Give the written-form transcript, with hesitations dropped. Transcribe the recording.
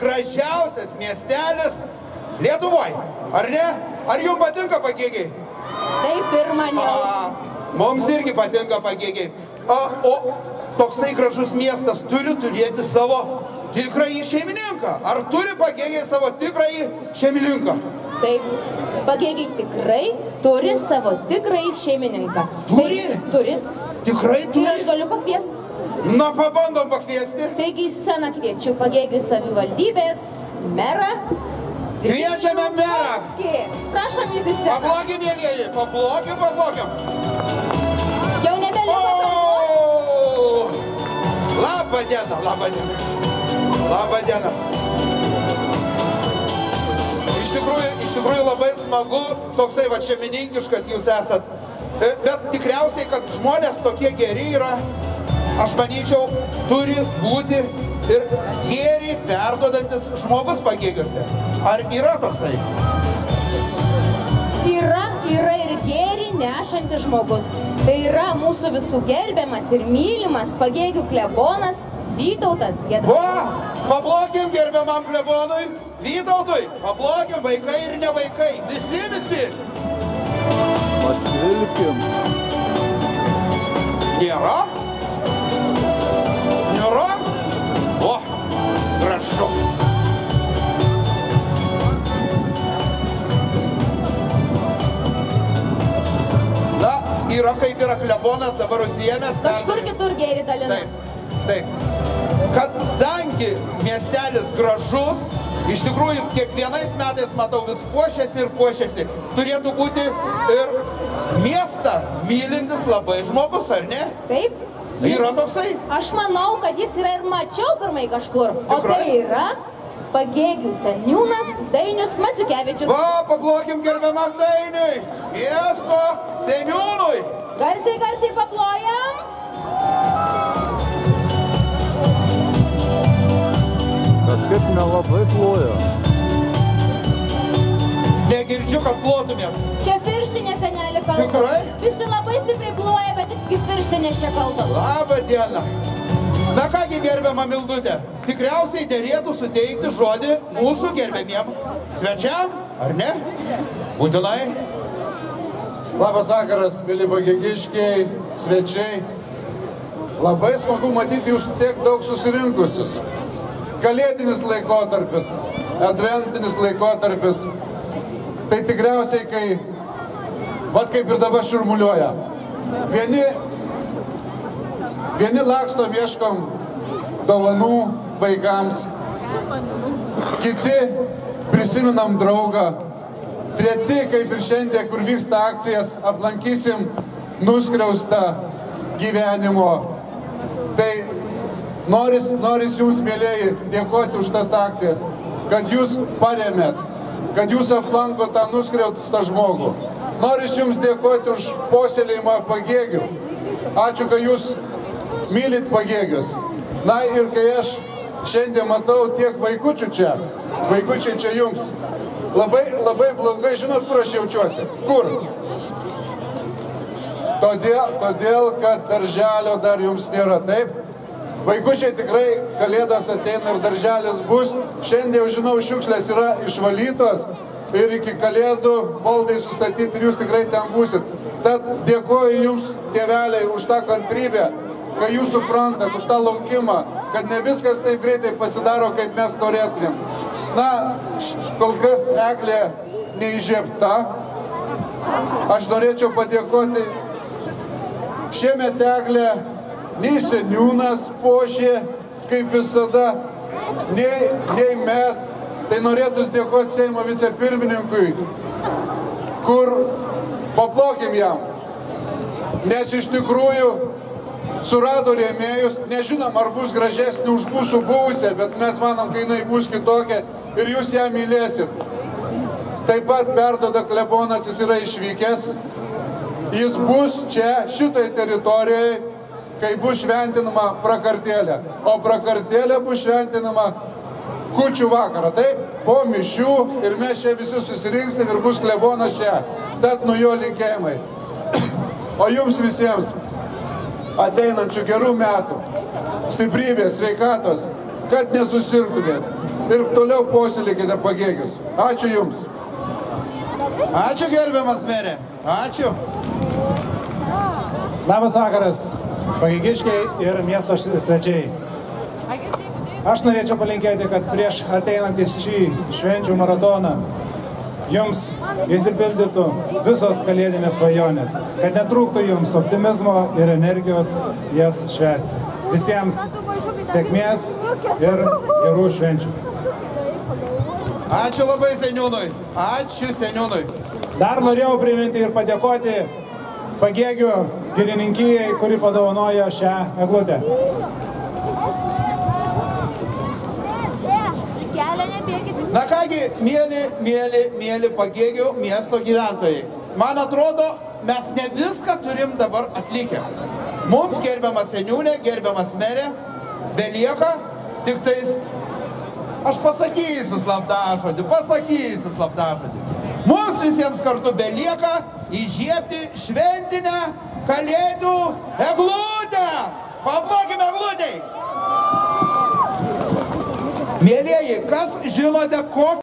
gražiausias miestelis Lietuvoje, ar ne? Ar jums patinka Pagėgiai? Taip ir maniau. Mums irgi patinka Pagėgiai. O toksai gražus miestas turi turėti savo tikrąjį šeimininką. Ar turi Pagėgiai savo tikrąjį šeimininką? Taip, Pagėgiai tikrai turi savo tikrąjį šeimininką. Turi? Turi. Tikrai turi? Ir aš galiu pakviesti. Na, pabandom pakviesti. Taigi į sceną kviečiu Pagėgių savivaldybės merą. Kviečiame merą. Prašom jūs į sceną. Pablokim, mėlieji, pablokim. Jau nebeliko. Labą dieną. Iš tikrųjų labai smagu, toksai va šeimininkiškas jūs esat. Bet tikriausiai, kad žmonės tokie geri yra, aš manyčiau, turi būti ir gėrį perduodantis žmogus Pagėgiuose. Ar yra toksai? Yra ir gėrį nešantis žmogus. Tai yra mūsų visų gerbiamas ir mylimas Pagėgių klebonas Vytautas Gedraitis. Va, pablokim gerbiamam klebonui Vytautui. Pablokim, vaikai ir ne vaikai. Visi. Atvilkim. Nėra? O, gražu. Na, yra kaip yra klebonas, dabar užsiėmęs. Kažkur kitur gėrį dalina. Taip. Kadangi miestelis gražus, iš tikrųjų, kiekvienais metais matau vis puošiasi. Turėtų būti ir miestą mylintis labai žmogus, ar ne? Taip. Yra toksai? Aš manau, kad jis yra ir mačiau pirmai kažkur. O tai yra Pagėgių seniūnas Dainius Maciukevičius. Va, pablokim gerbiamam Dainiui, miesto seniūnui. Garsiai paplojam. Kažkaip nelabai ploja. Negirdžiu, kad plotumėt. Čia pirštinė, senelį, kalba. Tikrai? Visi labai stipriai ploja, bet tik pirštinės čia kalba. Labą dieną. Na kągi, gerbiama Mildutė, tikriausiai derėtų suteikti žodį mūsų gerbiamiem svečiam, ar ne? Būtinai. Labas vakaras, mėly pagėgiškiai, svečiai. Labai smagu matyti jūs tiek daug susirinkusius. Kalėdinis laikotarpis, adventinis laikotarpis. Tai tikriausiai, vat kaip ir dabar šurmuliuoja. Vieni lakstom, ieškom dovanų vaikams, kiti prisiminam draugą, treti, kaip ir šiandien, kur vyksta akcijas, aplankysim nuskriaustą gyvenimo. Tai noris jums, mėlieji, dėkoti už tas akcijas, kad jūs paremėt, kad jūs aplankot tą nuskriaustą žmogų. Noris jums dėkoti už puoselėjimą Pagėgių. Ačiū, kad jūs mylit Pagėgius. Na ir kai aš šiandien matau tiek vaikučių čia, vaikučiai čia jums, labai blogai, žinot, kur aš jaučiuosi? Kur? Todėl, kad darželio dar jums nėra, taip? Vaikučiai tikrai kalėdos ateina ir darželis bus. Šiandien, žinau, šiukšlės yra išvalytos ir iki kalėdų baldai sustatyti ir jūs tikrai ten būsit. Tad dėkoju jums, tėveliai, už tą kantrybę, kad jūs suprantat, už tą laukimą, kad ne viskas taip greitai pasidaro, kaip mes norėtumėm. Na, kol kas eglė neįžiebta. Aš norėčiau padėkoti. Šiemet eglė nei seniūnas puošė, kaip visada, nei mes. Tai norėtųs dėkoti Seimo vicepirmininkui, kur paplokim jam. Nes iš tikrųjų surado rėmėjus, nežinom, ar bus gražesnė už mūsų buvusią, bet mes manom, kai jinai bus kitokia ir jūs ją mylėsit. Taip pat perduoda klebonas, jis yra išvykęs. Jis bus čia, šitai teritorijoje, kai bus šventinama prakartėlė. O prakartėlė bus šventinama kūčių vakarą, taip? Po mišių ir mes čia visi susirinksim ir bus klebonas čia. Tad nuo jo linkėjimai. O jums visiems ateinančių gerų metų, stiprybės, sveikatos, kad nesusirgtumėt. ir toliau puoselėkite Pagėgius. Ačiū Jums. Ačiū gerbiamas merė. Ačiū. Labas vakaras, pagėgiškiai ir miesto svečiai. Aš norėčiau palinkėti, kad prieš ateinantį šį švenčių maratoną jums įsipildytų visos kalėdinės svajonės, kad netrūktų jums optimizmo ir energijos jas švęsti. Visiems sėkmės ir gerų švenčių. Ačiū labai seniūnui. Ačiū seniūnui. Dar norėjau priminti ir padėkoti Pagėgių girininkijai, kuri padovanojo šią eglutę. Na kągi, mėly Pagėgių miesto gyventojai. Man atrodo, mes ne viską turim dabar atlikę. Mums, gerbiamas seniūnė, gerbiamas merė, belieka tik tais, aš pasakysiu slaptažodį. Mums visiems kartu belieka įžiebti šventinę kalėdų eglutę. Paplokime eglutei! Mėlieji, kas žinote, kokį